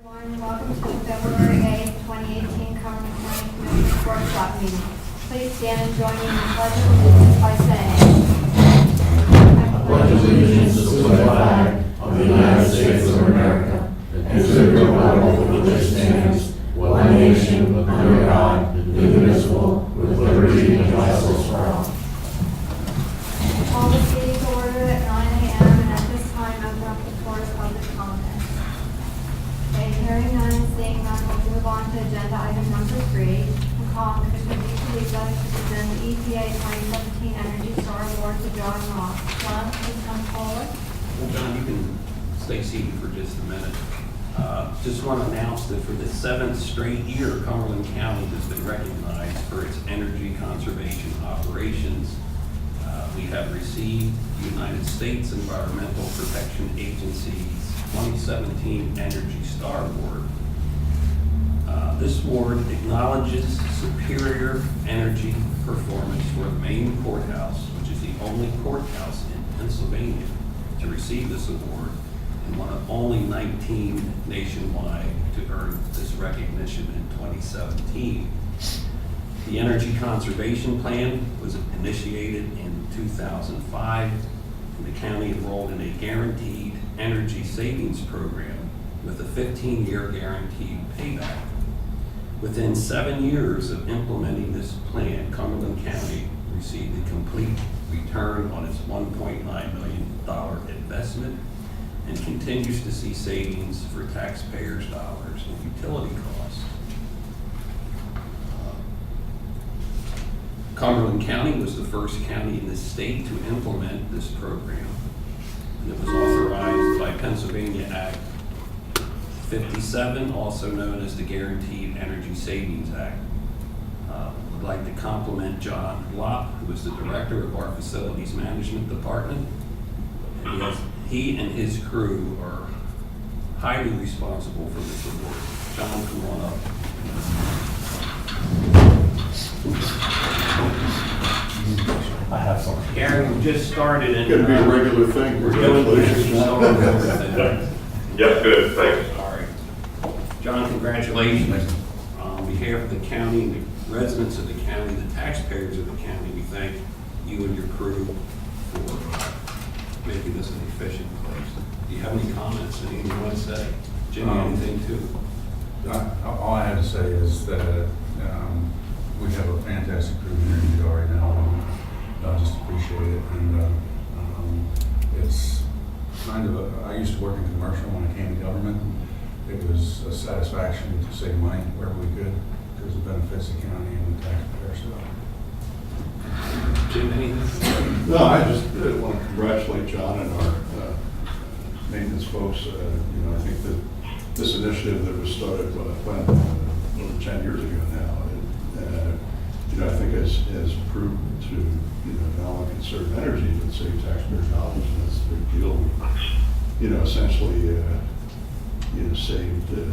Everyone, welcome to the February 8th, 2018 Cumberland County Commissioners Workshop meeting. Please stand and join me in the Pledge of Allegiance by saying, I pledge allegiance to the flag of the United States of America and to the republic for which it stands, one nation, under God, indivisible, with liberty and justice for all. Call the meeting to order at 9 a.m. and at this time open up the floor to public comment. Okay, hearing none and seeing none, we'll move on to agenda item number 3. I'm calling Commissioner DeFelice to present the EPA 2017 Energy Star Award to John Ross. John, please come forward. Well, John, you can stay seated for just a minute. Just want to announce that for the 7th straight year, Cumberland County has been recognized for its energy conservation operations. We have received the United States Environmental Protection Agency's 2017 Energy Star Award. This award acknowledges superior energy performance for the main courthouse, which is the only courthouse in Pennsylvania to receive this award, and one of only 19 nationwide to earn this recognition in 2017. The Energy Conservation Plan was initiated in 2005, and the county enrolled in a guaranteed energy savings program with a 15-year guaranteed payback. Within 7 years of implementing this plan, Cumberland County received a complete return on its $1.9 million investment and continues to see savings for taxpayers' dollars and utility costs. Cumberland County was the first county in the state to implement this program. And it was authorized by Pennsylvania Act 57, also known as the Guaranteed Energy Savings Act. I'd like to compliment John Lopp, who is the director of our Facilities Management Department. And he and his crew are highly responsible for this award. John, come on up. I have some. Gary, we just started and It's going to be a regular thing. we're doing the Energy Star Award. Yes, good, thanks. All right. John, congratulations. On behalf of the county and the residents of the county, the taxpayers of the county, we thank you and your crew for making this an efficient place. Do you have any comments, anything you want to say? Jimmy, anything too? All I have to say is that we have a fantastic crew here in Utah right now, and I just appreciate it. And it's kind of I used to work in commercial when I came to government. It was a satisfaction to save money wherever we could because it benefits the county and the taxpayers. Jim, anything? No, I just want to congratulate John and our maintenance folks. I think that this initiative that was started when 10 years ago now, I think has proved to not only conserve energy but save taxpayers dollars, and that's a big deal. Essentially, saved the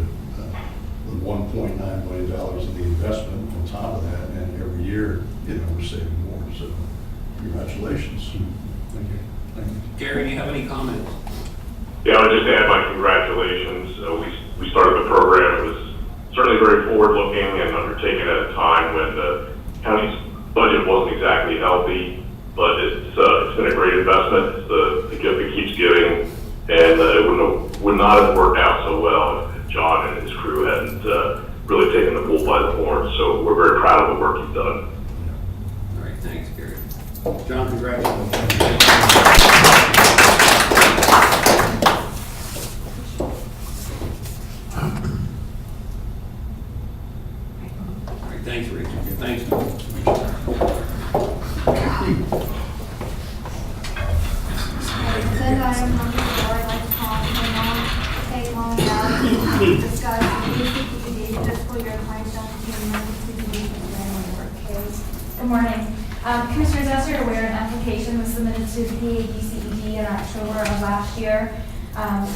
$1.9 million in the investment on top of that, and every year, we're saving more. So, congratulations. Thank you. Thank you. Gary, do you have any comments? Yeah, I would just add my congratulations. We started the program. It was certainly very forward-looking and undertaken at a time when the county's budget wasn't exactly healthy, but it's been a great investment. It's the gift that keeps giving, and it would not have worked out so well if John and his crew hadn't really taken the bull by the horns. So we're very proud of the work you've done. All right, thanks, Gary. John, congratulations. Thanks, Richard. Thanks. Agenda item number 4, I'd like to call Kate Mullen to discuss the DCPD fiscal year 2017 emergency relief planning work. Kate. Good morning. Commissioners, as you're aware, an application was submitted to the DCED in October of last year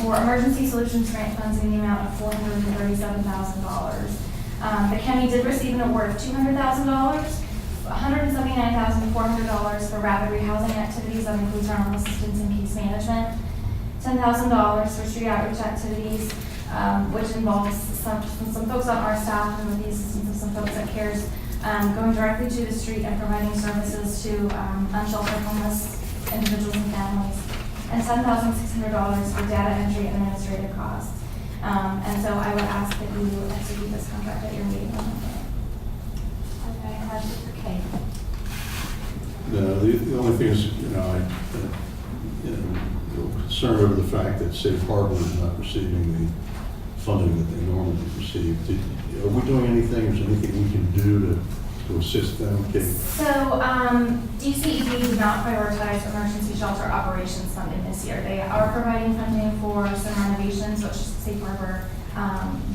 for emergency solutions grant funds in the amount of $437,000. The county did receive an award of $200,000, $179,400 for rapid rehousing activities that includes rental assistance and case management, $10,000 for street outreach activities, which involves some folks on our staff and with the assistance of some folks at CARES, going directly to the street and providing services to unsheltered homeless individuals and families, and $7,600 for data entry and administrative costs. And so I would ask that you execute this contract at your meeting on Monday. Okay, questions for Kate? No, the only thing is, I'm concerned over the fact that Safe Harbor is not receiving the funding that they normally receive. Are we doing anything, is there anything we can do to assist them, Kate? So DCED did not prioritize emergency shelter operations funding this year. They are providing funding for some renovations, which Safe Harbor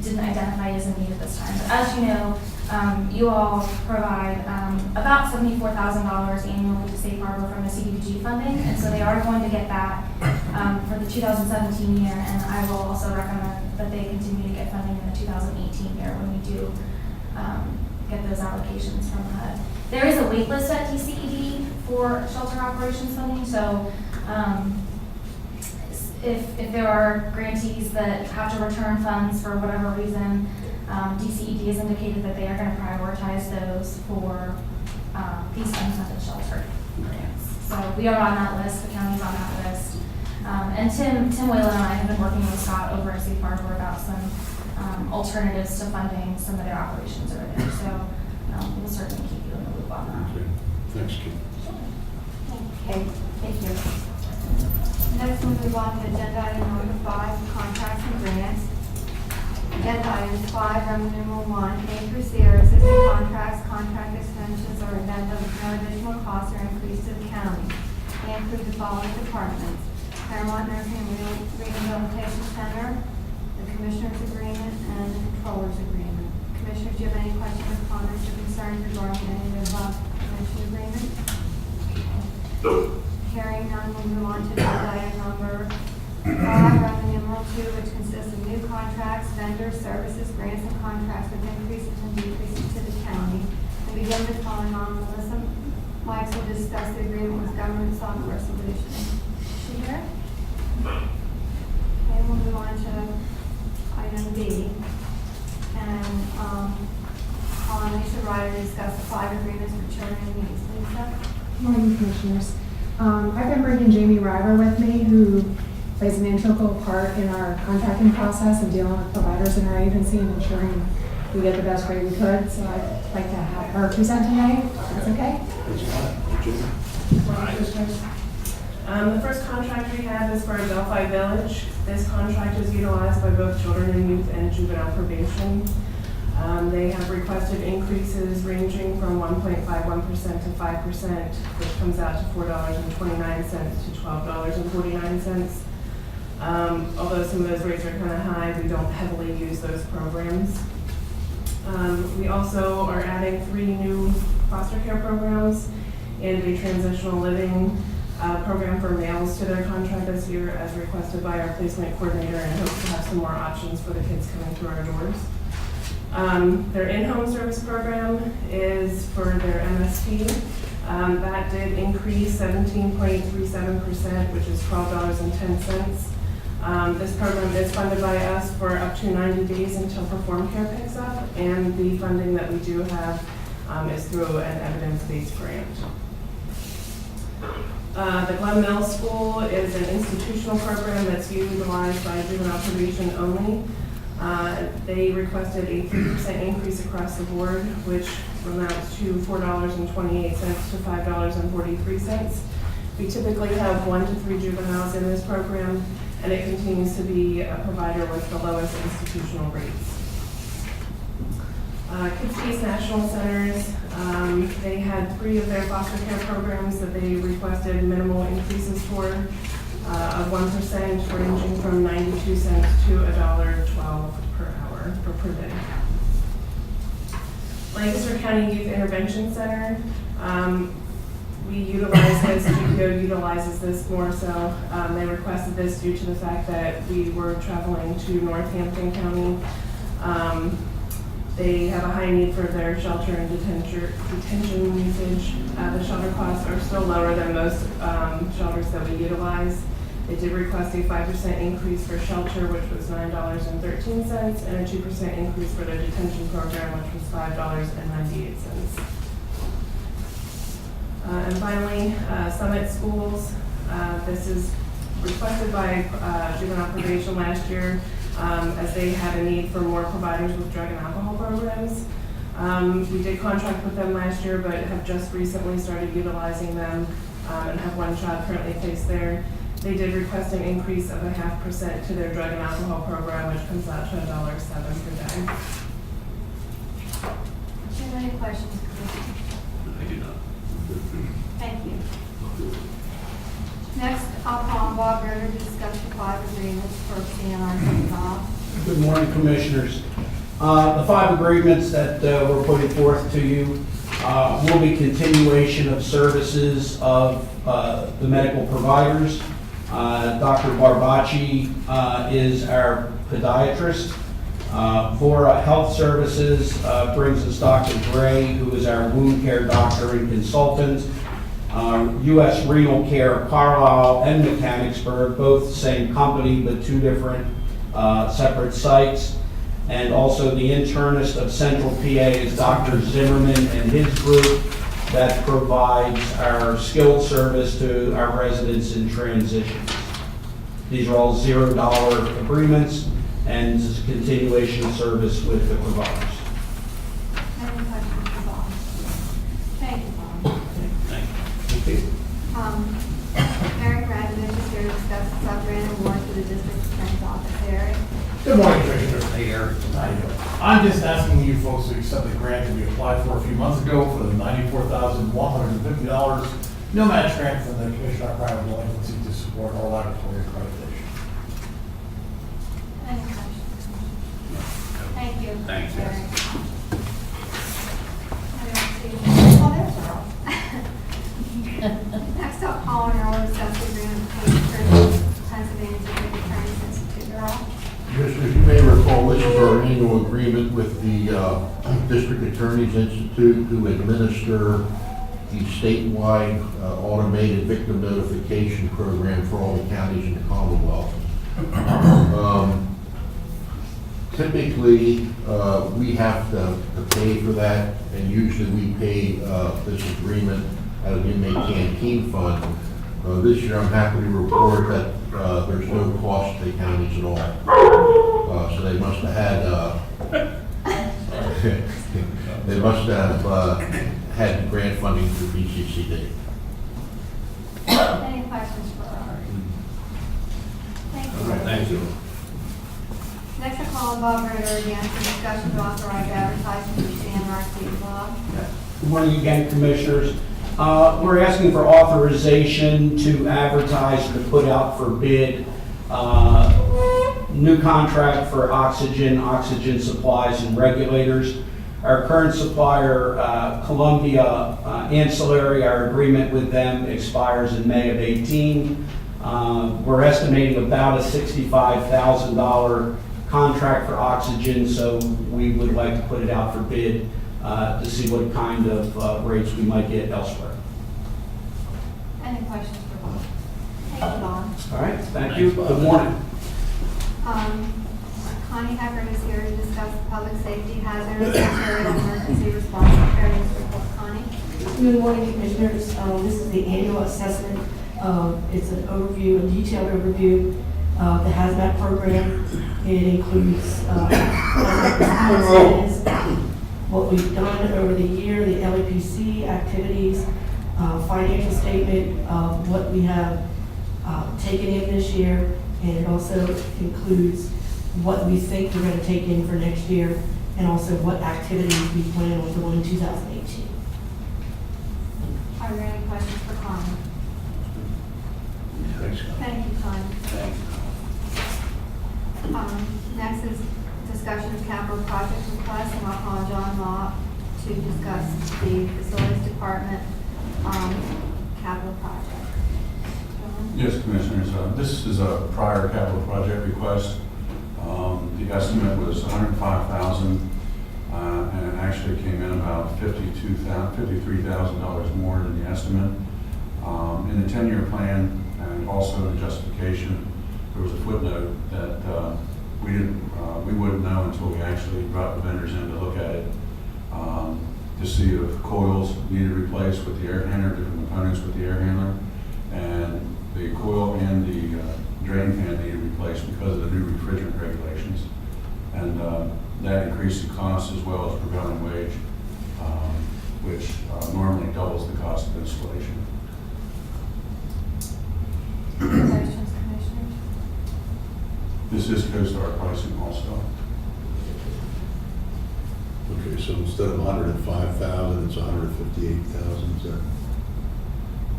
didn't identify as a need at this time. But as you know, you all provide about $74,000 annually to Safe Harbor from the CDBG funding, and so they are going to get that for the 2017 year, and I will also recommend that they continue to get funding in the 2018 year when we do get those allocations from HUD. There is a wait list at DCED for shelter operations funding, so if there are grantees that have to return funds for whatever reason, DCED has indicated that they are going to prioritize those for these unfunded shelter grants. So we are on that list, the county's on that list. And Tim Whalen and I have been working with Scott over at Safe Harbor about some alternatives to funding some of their operations over there. So we'll certainly keep you in the loop on that. Okay, thanks, Kate. Okay, thank you. Next, we'll move on to agenda item number 5, contracts and grants. Agenda item 5, Roman numeral 1, A through C are existing contracts, contract extensions, or addendum with no additional costs or increase to the county. They include the following departments: Claremont Nursing and Rehabilitation Center, the Commissioners Agreement, and the Controllers Agreement. Commissioners, do you have any questions or comments or concerns regarding any of the above mentioned agreements? So, Hearing none, we'll move on to agenda item number 5, Roman numeral 2, which consists of new contracts, vendors, services, grants, and contracts with increases and decreases to the county. And begin with calling on Melissa Mikes will discuss the agreement with Government Software Solutions. Is she here? Okay, we'll move on to item B. And call on Lisa Ryder to discuss the 5 agreements for children in needs. Lisa? Morning, Commissioners. I've been bringing Jamie Ryder with me, who plays an integral part in our contracting process and dealing with providers in our agency and ensuring we get the best rate we could. So I'd like to have her present tonight. That's okay? Morning, Commissioners. The first contract we have is for Delphi Village. This contract is utilized by both children and youth and juvenile probation. They have requested increases ranging from 1.51% to 5%, which comes out to $4.29 to $12.49. Although some of those rates are kind of high, we don't heavily use those programs. We also are adding 3 new foster care programs and a transitional living program for males to their contract this year, as requested by our placement coordinator, and hope to have some more options for the kids coming through our doors. Their in-home service program is for their MSP. That did increase 17.37%, which is $12.10. This program is funded by us for up to 90 days until Perform Care picks up, and the funding that we do have is through an evidence-based grant. The Glen Mills School is an institutional program that's utilized by juvenile probation only. They requested a 3% increase across the board, which amounts to $4.28 to $5.43. We typically have 1 to 3 juveniles in this program, and it continues to be a provider with the lowest institutional rates. Kids Peace National Centers, they had 3 of their foster care programs that they requested minimal increases for, of 1%, ranging from 92 cents to $1.12 per hour per day. Lancaster County Youth Intervention Center, we utilize this, GPO utilizes this more so. They requested this due to the fact that we were traveling to Northampton County. They have a high need for their shelter and detention usage. The shelter costs are still lower than most shelters that we utilize. They did request a 5% increase for shelter, which was $9.13, and a 2% increase for their detention program, which was $5.98. And finally, Summit Schools. This is requested by juvenile probation last year, as they had a need for more providers with drug and alcohol programs. We did contract with them last year, but have just recently started utilizing them, and have one child currently placed there. They did request an increase of 0.5% to their drug and alcohol program, which comes out to $1.07 per day. Do you have any questions, Commissioner? I do not. Thank you. Next, I'll call on Bob Ritter to discuss the 5 agreements for CNR Bob. Good morning, Commissioners. The 5 agreements that we're putting forth to you will be continuation of services of the medical providers. Dr. Barbacci is our podiatrist. Vora Health Services brings us Dr. Gray, who is our wound care doctor and consultant. U.S. Renal Care, Carlisle and Mechanicsburg, both the same company, but 2 different separate sites. And also the internist of Central PA is Dr. Zimmerman and his group that provides our skilled service to our residents in transition. These are all $0 agreements, and this is a continuation of service with the providers. Any questions for Bob? Thank you, Bob. Thank you. Eric Radovich is here to discuss the sub-grant award for the district attorney's office area. Good morning, Commissioner. Hey, Eric. How you doing? I'm just asking you folks to accept the grant that we applied for a few months ago for the $94,150 no match grant from the Commission on Crime and Delinquency to support our laboratory accreditation. Any questions? Thank you. Thanks, yes. Eric. I don't see- Oh, there's Earl. Next up, call on Earl to discuss the agreement with Pennsylvania District Attorney's Institute. Earl? Commissioners, you may recall, this is our annual agreement with the District Attorney's Institute to administer the statewide automated victim notification program for all the counties in the Commonwealth. Typically, we have to pay for that, and usually we pay this agreement out of the inmate canteen fund. This year, I'm happy to report that there's no cost to the counties at all. So they must have had had grant funding through BCCD. Any questions for Earl? Thank you. Thank you. Next, I call on Bob Ritter again for discussion to authorize advertising for the CNRC blog. Good morning again, Commissioners. We're asking for authorization to advertise or to put out for bid new contract for oxygen supplies and regulators. Our current supplier, Columbia Ancillary, our agreement with them expires in May of 18. We're estimating about a $65,000 contract for oxygen, so we would like to put it out for bid to see what kind of rates we might get elsewhere. Any questions for Bob? Thank you, Bob. All right, thank you. Good morning. Connie Heckert is here to discuss the public safety hazardous material emergency response preparedness report. Connie? Good morning, Commissioners. This is the annual assessment. It's an overview, a detailed overview of the hazmat program. It includes what we've done over the year, the LAPC activities, financial statement of what we have taken in this year, and it also includes what we think we're going to take in for next year, and also what activities we plan on doing in 2018. Are there any questions for Connie? Thanks. Thank you, Connie. Thanks. Next is discussion of capital project requests, and I'll call John Law to discuss the facilities department capital project. John? Yes, Commissioners, this is a prior capital project request. The estimate was $105,000, and it actually came in about $53,000 more than the estimate. In the 10-year plan, And also in the justification, there was a footnote that we wouldn't know until we actually brought the vendors in to look at it, to see if coils needed replaced with the air handler, different components with the air handler, and the coil and the drain pan needed replaced because of the new refrigerant regulations. And that increased the cost as well as prevailing wage, which normally doubles the cost of installation. Questions, Commissioners? This is CoStar pricing also. Okay, so instead of 105,000, it's 158,000, is that?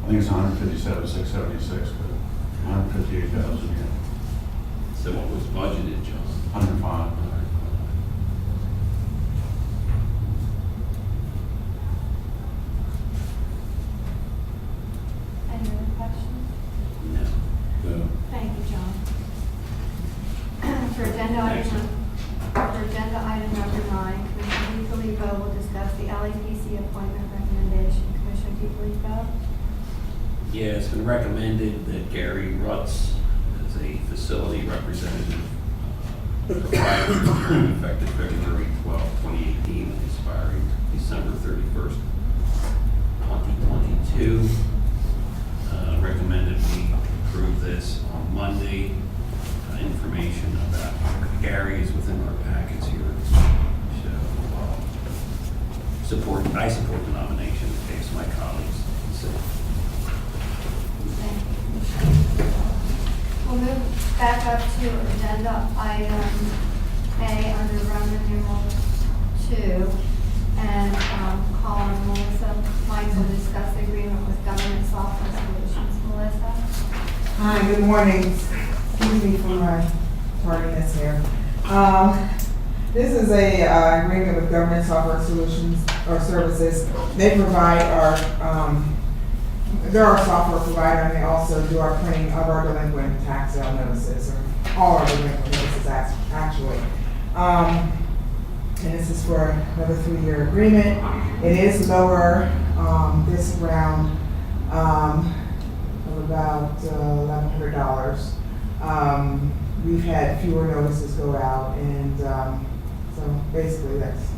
I think it's 157,676, but 158,000, yeah. So what was budgeted, John? 105. Any other questions? No. No. Thank you, John. For agenda item number 9, Commissioner DiFilippo will discuss the LAPC appointment recommendation. Commissioner DiFilippo? Yeah, it's been recommended that Gary Rutz is a facility representative provider effective February 12, 2018, and expiring December 31st, 2022. Recommended we approve this on Monday. Information about Gary is within our packets here. So, I support the nomination in case my colleagues say. Thank you. We'll move back up to agenda item A under Roman numeral 2 and call on Melissa Mike to discuss the agreement with Government Software Solutions. Melissa? Hi, good morning. Excuse me for my tardiness here. This is a agreement with Government Software Solutions or Services. They provide they're our software provider, and they also do our printing of our delinquent tax sale notices, or all our delinquent notices actually. And this is for another 3-year agreement. It is lower this round of about $1,100. We've had fewer notices go out, and so basically that's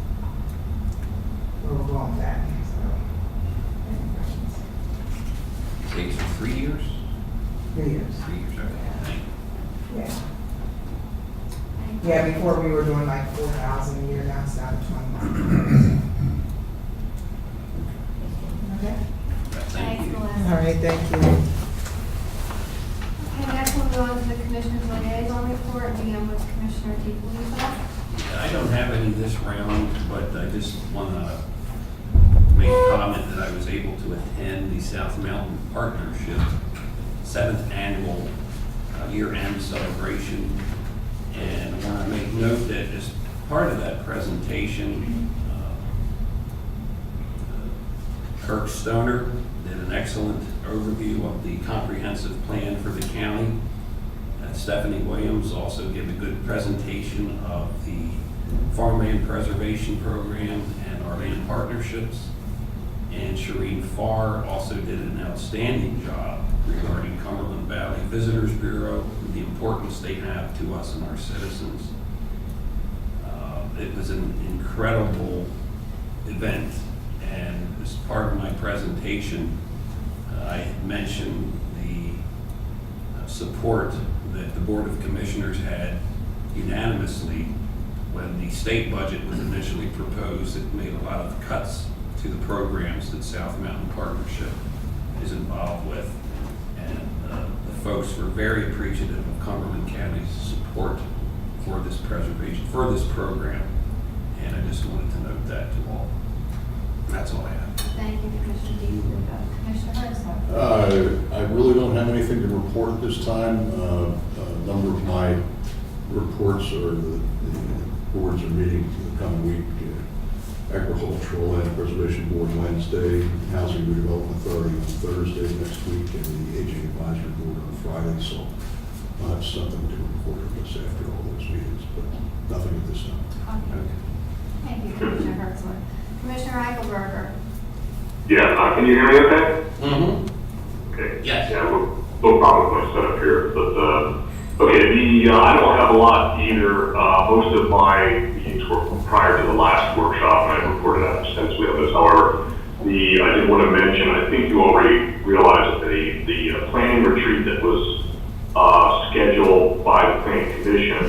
where we're going with that. So, any questions? Say for 3 years? 3 years. 3 years, okay. Thank you. Yeah. Thank you. Yeah, before we were doing like 4,000 a year, now it's down to 21. Okay. Thank Thanks, you. Melissa. All right, thank you. Okay, next we'll go on to the Commissioner's Liaison Report, begin with Commissioner DiFilippo. I don't have any this round, but I just want to make a comment that I was able to attend the South Mountain Partnership 7th Annual Year-End Celebration. And I want to make note that as part of that presentation, Kirk Stoner did an excellent overview of the comprehensive plan for the county. Stephanie Williams also gave a good presentation of the farmland preservation program and our land partnerships. And Shireen Farr also did an outstanding job regarding Cumberland Valley Visitors Bureau and the importance they have to us and our citizens. It was an incredible event, and as part of my presentation, I mentioned the support that the Board of Commissioners had unanimously when the state budget was initially proposed. It made a lot of cuts to the programs that South Mountain Partnership is involved with. And the folks were very appreciative of Cumberland County's support for this preservation, for this program. And I just wanted to note that to all. That's all I have. Thank you, Commissioner DiFilippo. Commissioner Herzog? I really don't have anything to report this time. A number of my reports are the boards are meeting the coming week. Agricultural Land Preservation Board Wednesday, Housing Redevelopment Authority on Thursday next week, and the Aging Advisory Board on Friday. So I'll have something to report on this after all those meetings, but nothing at this time. Okay. Thank you, Commissioner Herzog. Commissioner Eichelberger? Yeah, can you hear me okay? Mm-hmm. Okay. Yes. Yeah, no problem. Okay, I don't have a lot either. Most of my meetings were prior to the last workshop, and I reported out extensively on this. However, I did want to mention, I think you already realized that the planning retreat that was scheduled by the planning commission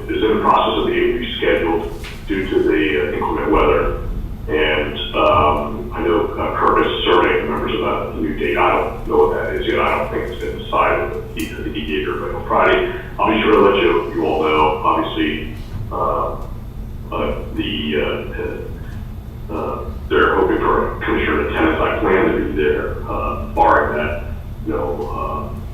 is in the process of being rescheduled due to the inclement weather. And I know Kurt is surveying members about the new date. I don't know what that is yet. I don't think it's been decided. I think he gave everybody on Friday. I'll be sure to let you all know. Obviously, they're hoping for commissioner attendance. I plan to be there, barring that.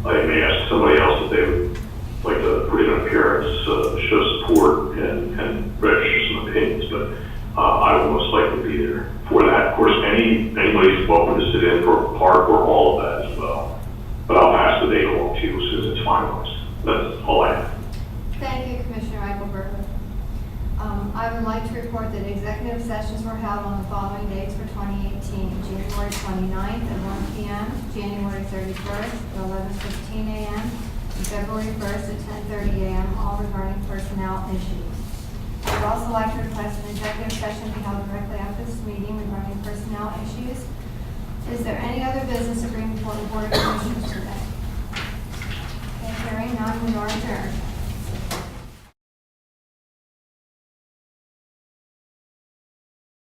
I may ask somebody else if they would like to put in an appearance, show support, and register some opinions. But I will most likely be there for that. Of course, anybody's welcome to sit in for part or all of that as well. But I'll pass the date along to you as soon as it's finalized. That's all I have. Thank you, Commissioner Eichelberger. I would like to report that executive sessions were held on the following dates for 2018. January 29th at 1 p.m., January 31st at 11:15 a.m., and February 1st at 10:30 a.m., all regarding personnel issues. I would also like to request an executive session be held directly after this meeting regarding personnel issues. Is there any other business to bring before the Board of Commissioners today? Okay, hearing none, we are adjourned.